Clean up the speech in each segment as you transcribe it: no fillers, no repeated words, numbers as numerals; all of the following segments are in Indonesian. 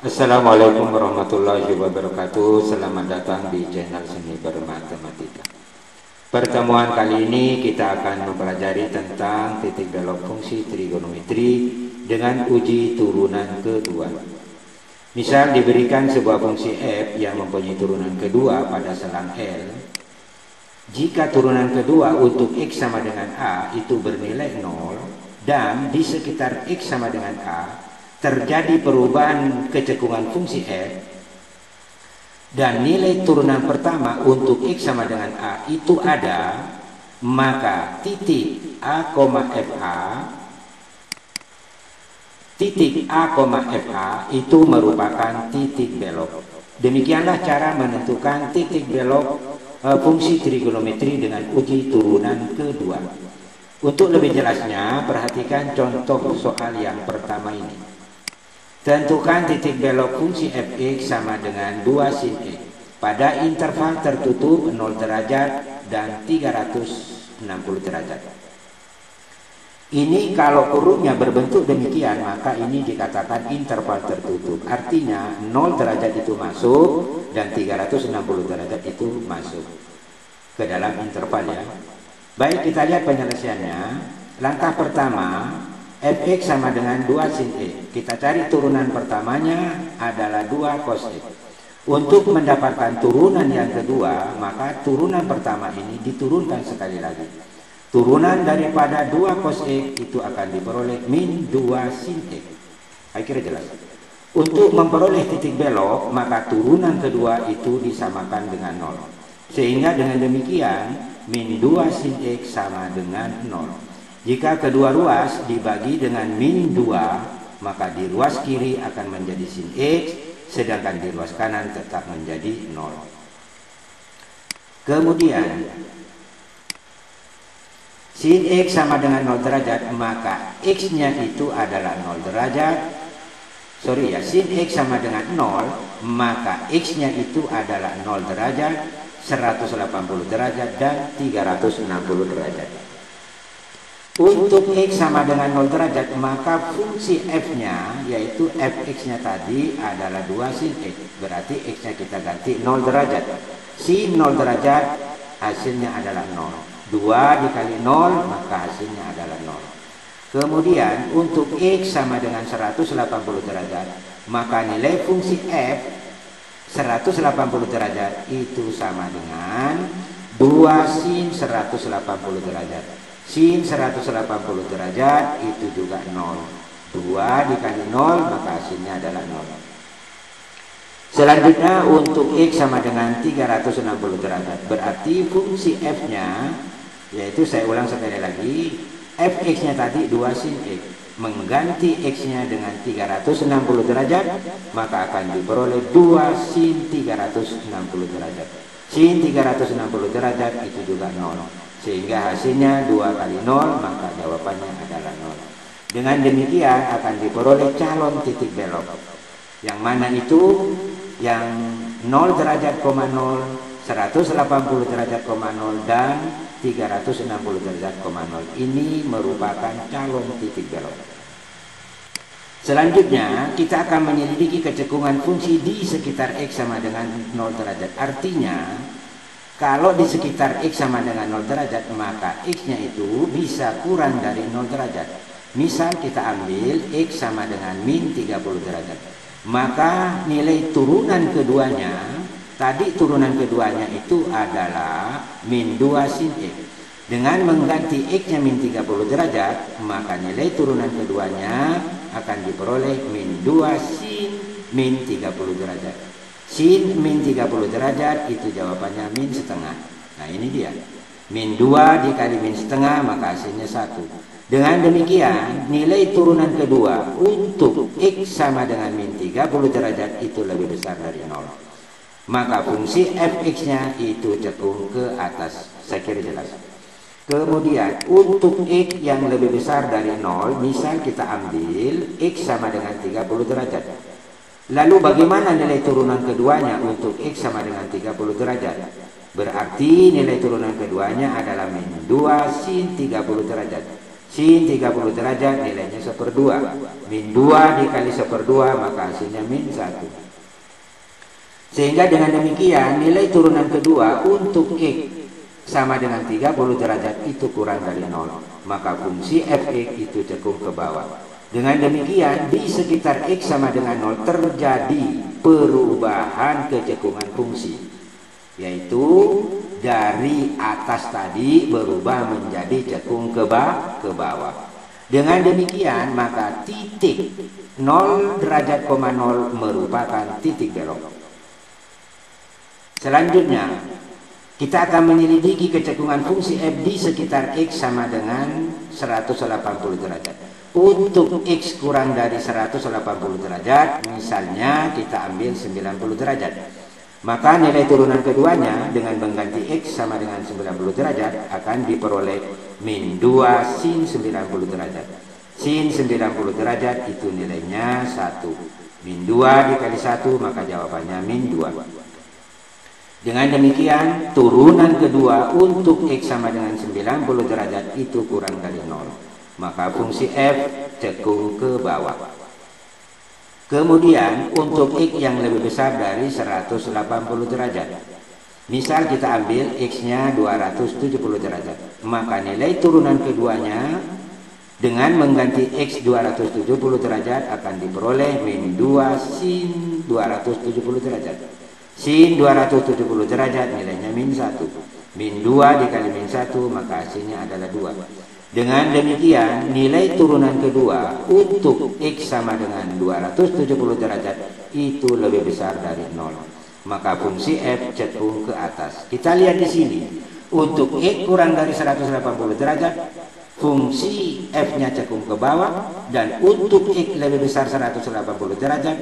Assalamualaikum warahmatullahi wabarakatuh. Selamat datang di channel Seni Bermatematika. Pertemuan kali ini kita akan mempelajari tentang titik belok fungsi trigonometri dengan uji turunan kedua. Misal diberikan sebuah fungsi f yang mempunyai turunan kedua pada selang L. Jika turunan kedua untuk x sama dengan a itu bernilai 0 dan di sekitar x sama dengan a terjadi perubahan kecekungan fungsi f dan nilai turunan pertama untuk x sama dengan a itu ada, maka titik a, fa itu merupakan titik belok. Demikianlah cara menentukan titik belok fungsi trigonometri dengan uji turunan kedua. Untuk lebih jelasnya, perhatikan contoh soal yang pertama ini. Tentukan titik belok fungsi fx sama dengan 2 sin x pada interval tertutup 0 derajat dan 360 derajat. Ini kalau kurungnya berbentuk demikian, maka ini dikatakan interval tertutup. Artinya 0 derajat itu masuk dan 360 derajat itu masuk ke dalam interval ya. Baik, kita lihat penyelesaiannya. Langkah pertama, fx sama dengan 2 sin x. Kita cari turunan pertamanya adalah 2 cos x. Untuk mendapatkan turunan yang kedua, maka turunan pertama ini diturunkan sekali lagi. Turunan daripada 2 cos x itu akan diperoleh min 2 sin x. Saya kira jelas. Untuk memperoleh titik belok, maka turunan kedua itu disamakan dengan 0. Sehingga dengan demikian, min 2 sin x sama dengan 0. Jika kedua ruas dibagi dengan min 2, maka di ruas kiri akan menjadi sin x, sedangkan di ruas kanan tetap menjadi 0. Kemudian, sin x sama dengan 0 derajat, maka x-nya itu adalah 0 derajat. Sin x sama dengan 0, maka x-nya itu adalah 0 derajat, 180 derajat, dan 360 derajat. Untuk x sama dengan 0 derajat, maka fungsi f-nya, yaitu fx-nya tadi adalah 2 sin x. Berarti x-nya kita ganti 0 derajat. Sin 0 derajat hasilnya adalah 0. 2 dikali 0, maka hasilnya adalah 0. Kemudian untuk x sama dengan 180 derajat, maka nilai fungsi f 180 derajat itu sama dengan 2 sin 180 derajat. Sin 180 derajat itu juga 0. 2 dikali 0, maka hasilnya adalah 0. Selanjutnya untuk x sama dengan 360 derajat. Berarti fungsi f-nya, yaitu saya ulang sekali lagi, fx-nya tadi 2 sin x. Mengganti x-nya dengan 360 derajat, maka akan diperoleh 2 sin 360 derajat. Sin 360 derajat itu juga 0. Sehingga hasilnya 2 kali 0, maka jawabannya adalah 0. Dengan demikian akan diperoleh calon titik belok. Yang mana itu? Yang 0 derajat, 0, 180 derajat, 0, dan 360 derajat, 0. Ini merupakan calon titik belok. Selanjutnya, kita akan menyelidiki kecekungan fungsi di sekitar x sama dengan 0 derajat. Artinya, kalau di sekitar x sama dengan 0 derajat, maka x-nya itu bisa kurang dari 0 derajat. Misal kita ambil x sama dengan min 30 derajat. Maka nilai turunan keduanya, tadi turunan keduanya itu adalah min 2 sin x. Dengan mengganti x-nya min 30 derajat, maka nilai turunan keduanya akan diperoleh min 2 sin min 30 derajat. Sin min 30 derajat itu jawabannya min setengah. Nah ini dia. Min 2 dikali min setengah, maka hasilnya 1. Dengan demikian nilai turunan kedua untuk x sama dengan min 30 derajat itu lebih besar dari 0. Maka fungsi fx-nya itu cekung ke atas. Saya kira jelas. Kemudian untuk x yang lebih besar dari 0, misal kita ambil x sama dengan 30 derajat. Lalu bagaimana nilai turunan keduanya untuk x sama dengan 30 derajat? Berarti nilai turunan keduanya adalah min 2 sin 30 derajat. Sin 30 derajat nilainya 1/2. Min 2 dikali 1/2 maka hasilnya min 1. Sehingga dengan demikian nilai turunan kedua untuk X sama dengan 30 derajat itu kurang dari 0. Maka fungsi fx itu cekung ke bawah. Dengan demikian di sekitar X sama dengan 0 terjadi perubahan kecekungan fungsi, yaitu dari atas tadi berubah menjadi cekung ke bawah. Dengan demikian maka titik 0 derajat, 0 merupakan titik belok. Selanjutnya kita akan menyelidiki kecekungan fungsi f di sekitar X sama dengan 180 derajat. Untuk X kurang dari 180 derajat, misalnya kita ambil 90 derajat. Maka nilai turunan keduanya dengan mengganti X sama dengan 90 derajat akan diperoleh min 2 sin 90 derajat. Sin 90 derajat itu nilainya 1. Min 2 dikali 1 maka jawabannya min 2. Dengan demikian turunan kedua untuk X sama dengan 90 derajat itu kurang dari 0. Maka fungsi f cekung ke bawah. Kemudian untuk X yang lebih besar dari 180 derajat, misal kita ambil X-nya 270 derajat, maka nilai turunan keduanya dengan mengganti X 270 derajat akan diperoleh min 2 sin 270 derajat. Sin 270 derajat nilainya min 1. Min 2 dikali min 1 maka hasilnya adalah 2. Dengan demikian nilai turunan kedua untuk X sama dengan 270 derajat itu lebih besar dari 0. Maka fungsi f cekung ke atas. Kita lihat di sini. Untuk X kurang dari 180 derajat, fungsi f-nya cekung ke bawah, dan untuk X lebih besar 180 derajat,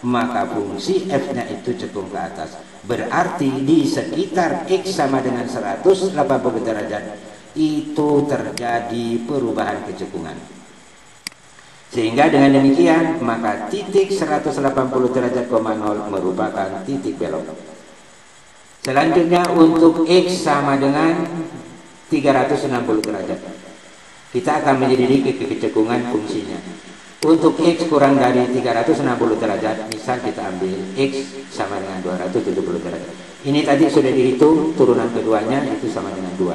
maka fungsi f-nya itu cekung ke atas. Berarti di sekitar X sama dengan 180 derajat itu terjadi perubahan kecekungan. Sehingga dengan demikian maka titik 180 derajat, 0 merupakan titik belok. Selanjutnya untuk X sama dengan 360 derajat. Kita akan menyelidiki kecekungan fungsinya. Untuk X kurang dari 360 derajat, misal kita ambil X sama dengan 270 derajat. Ini tadi sudah dihitung turunan keduanya itu sama dengan 2.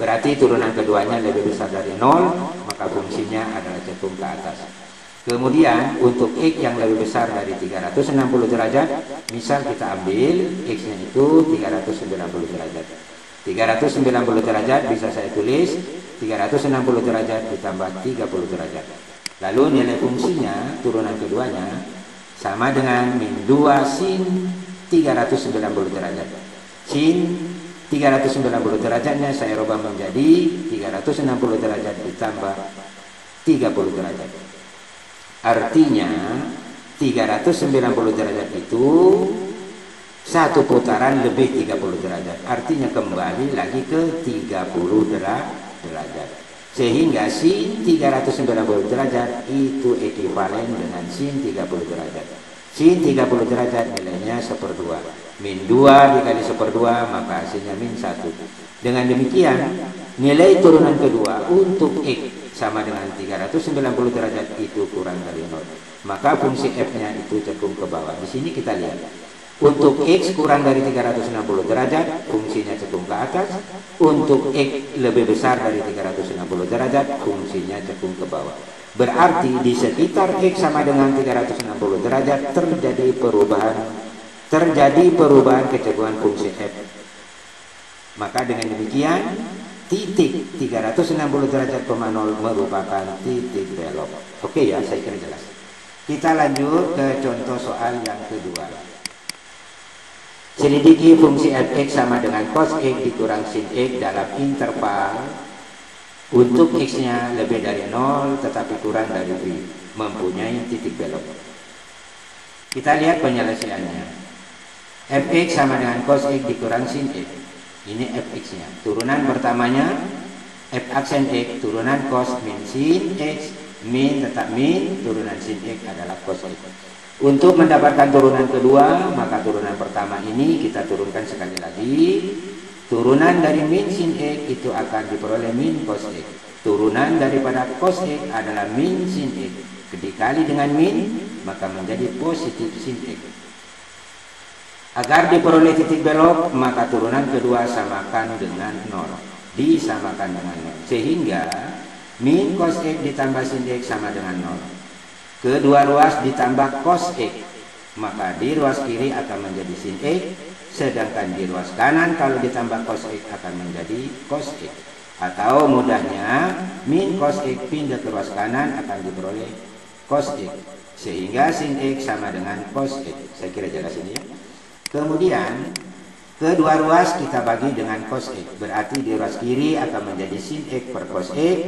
Berarti turunan keduanya lebih besar dari 0, maka fungsinya adalah cekung ke atas. Kemudian untuk X yang lebih besar dari 360 derajat, misal kita ambil X-nya itu 390 derajat. 390 derajat bisa saya tulis 360 derajat ditambah 30 derajat. Lalu nilai fungsinya, turunan keduanya, sama dengan min 2 sin 390 derajat. Sin 390 derajatnya saya rubah menjadi 360 derajat ditambah 30 derajat. Artinya 390 derajat itu satu putaran lebih 30 derajat. Artinya kembali lagi ke 30 derajat. Sehingga sin 390 derajat itu ekuivalen dengan sin 30 derajat. Sin 30 derajat nilainya 1/2. Min 2 dikali 1/2 maka hasilnya min 1. Dengan demikian nilai turunan kedua untuk X sama dengan 390 derajat itu kurang dari 0. Maka fungsi f-nya itu cekung ke bawah. Di sini kita lihat. Untuk X kurang dari 360 derajat, fungsinya cekung ke atas. Untuk X lebih besar dari 360 derajat, fungsinya cekung ke bawah. Berarti di sekitar X sama dengan 360 derajat terjadi perubahan kecekungan fungsi f. Maka dengan demikian titik 360 derajat, 0 merupakan titik belok. Oke ya, saya kira jelas. Kita lanjut ke contoh soal yang kedua. Selidiki fungsi fx sama dengan cos x dikurang sin x dalam interval untuk x-nya lebih dari 0 tetapi kurang dari b, mempunyai titik belok. Kita lihat penyelesaiannya. Fx sama dengan cos x dikurang sin x. Ini fx-nya. Turunan pertamanya f aksen x, turunan cos min sin x, min tetap min, turunan sin x adalah cos x. Untuk mendapatkan turunan kedua, maka turunan pertama ini kita turunkan sekali lagi. Turunan dari min sin x itu akan diperoleh min cos x. Turunan daripada cos X adalah min sin X. Dikali dengan min, maka menjadi positif sin X. Agar diperoleh titik belok, maka turunan kedua samakan dengan 0. Disamakan dengan 0. Sehingga min cos X ditambah sin X sama dengan 0. Kedua ruas ditambah cos X, maka di ruas kiri akan menjadi sin X, sedangkan di ruas kanan kalau ditambah cos X akan menjadi cos X. Atau mudahnya min cos X pindah ke ruas kanan akan diperoleh cos X, sehingga sin X sama dengan cos X. Saya kira jelas ini ya. Kemudian kedua ruas kita bagi dengan cos X, berarti di ruas kiri akan menjadi sin X per cos X,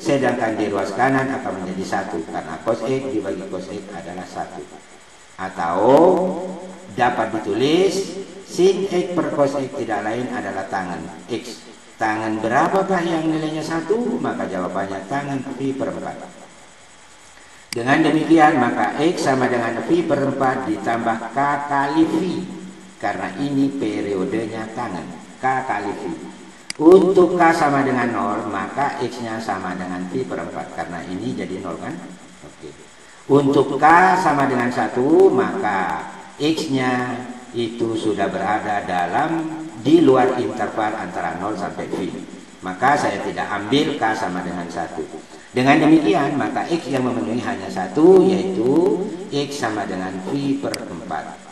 sedangkan di ruas kanan akan menjadi 1, karena cos X dibagi cos X adalah 1. Atau dapat ditulis sin X per cos X tidak lain adalah tangan X. Tangan berapakah yang nilainya 1? Maka jawabannya tangan pi per 4. Dengan demikian maka X sama dengan pi per 4 ditambah K kali pi, karena ini periodenya tangan, K kali pi. Untuk K sama dengan 0, maka X-nya sama dengan pi per 4, karena ini jadi 0 kan? Oke. Untuk K sama dengan 1, maka X-nya itu sudah berada di luar interval antara 0 sampai pi. Maka saya tidak ambil K sama dengan 1. Dengan demikian, maka X yang memenuhi hanya 1, yaitu X sama dengan pi per 4.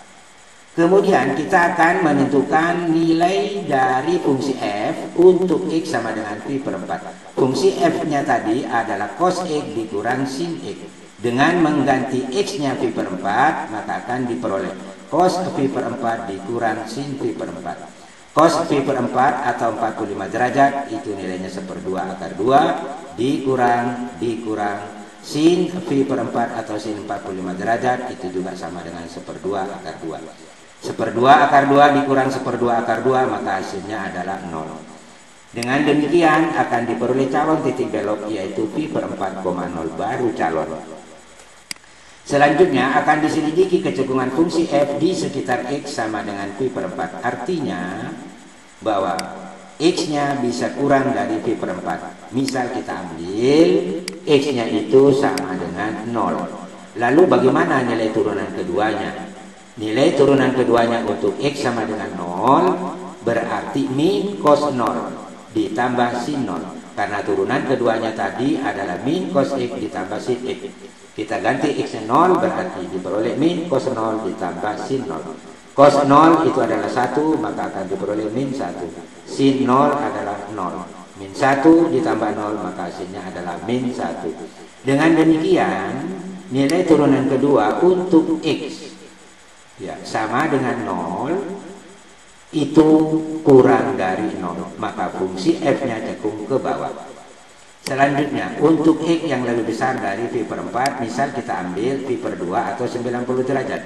Kemudian kita akan menentukan nilai dari fungsi f untuk X sama dengan pi per 4. Fungsi f-nya tadi adalah cos X dikurang sin X. Dengan mengganti X-nya pi per 4, maka akan diperoleh cos pi per 4 dikurang sin pi per 4. Cos pi per 4 atau 45 derajat itu nilainya 1/2 akar 2 dikurang sin pi per 4 atau sin 45 derajat itu juga sama dengan 1/2 akar 2. 1/2 akar 2 dikurang 1/2 akar 2, maka hasilnya adalah 0. Dengan demikian akan diperoleh calon titik belok, yaitu pi per 4,0 baru calon. Selanjutnya akan diselidiki kecekungan fungsi f di sekitar X sama dengan pi per 4. Artinya bahwa X-nya bisa kurang dari pi per 4. Misal kita ambil X-nya itu sama dengan 0. Lalu bagaimana nilai turunan keduanya? Nilai turunan keduanya untuk X sama dengan 0 berarti min cos 0 ditambah sin 0. Karena turunan keduanya tadi adalah min cos X ditambah sin X. Kita ganti X-nya 0 berarti diperoleh min cos 0 ditambah sin 0. Cos 0 itu adalah 1, maka akan diperoleh min 1. Sin 0 adalah 0. Min 1 ditambah 0, maka hasilnya adalah min 1. Dengan demikian nilai turunan kedua untuk X ya sama dengan 0 itu kurang dari 0, maka fungsi f-nya cekung ke bawah. Selanjutnya untuk X yang lebih besar dari pi per 4, misal kita ambil pi per 2 atau 90 derajat,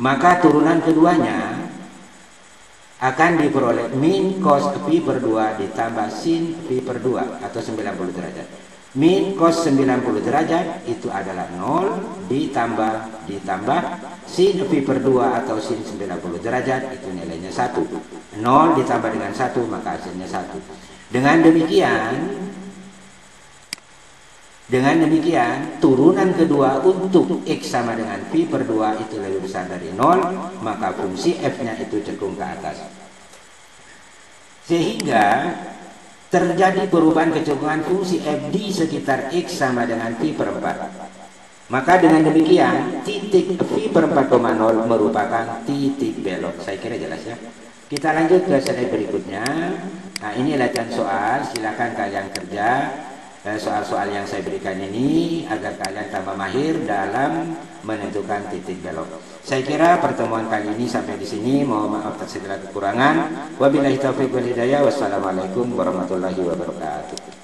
maka turunan keduanya akan diperoleh min cos pi per 2 ditambah sin pi per 2 atau 90 derajat. Min cos 90 derajat itu adalah 0 ditambah sin pi per 2 atau sin 90 derajat itu nilainya 1. 0 ditambah dengan 1 maka hasilnya 1. Dengan demikian turunan kedua untuk X sama dengan pi per 2 itu lebih besar dari 0, maka fungsi f-nya itu cekung ke atas. Sehingga terjadi perubahan kecekungan fungsi f di sekitar X sama dengan pi per 4. Maka dengan demikian titik pi per 4,0 merupakan titik belok. Saya kira jelas ya. Kita lanjut ke slide berikutnya. Nah, ini latihan soal, silakan kalian kerja soal-soal yang saya berikan ini agar kalian tambah mahir dalam menentukan titik belok. Saya kira pertemuan kali ini sampai di sini. Mohon maaf atas segala kekurangan. Wabillahi taufiq wal hidayah. Wassalamualaikum warahmatullahi wabarakatuh.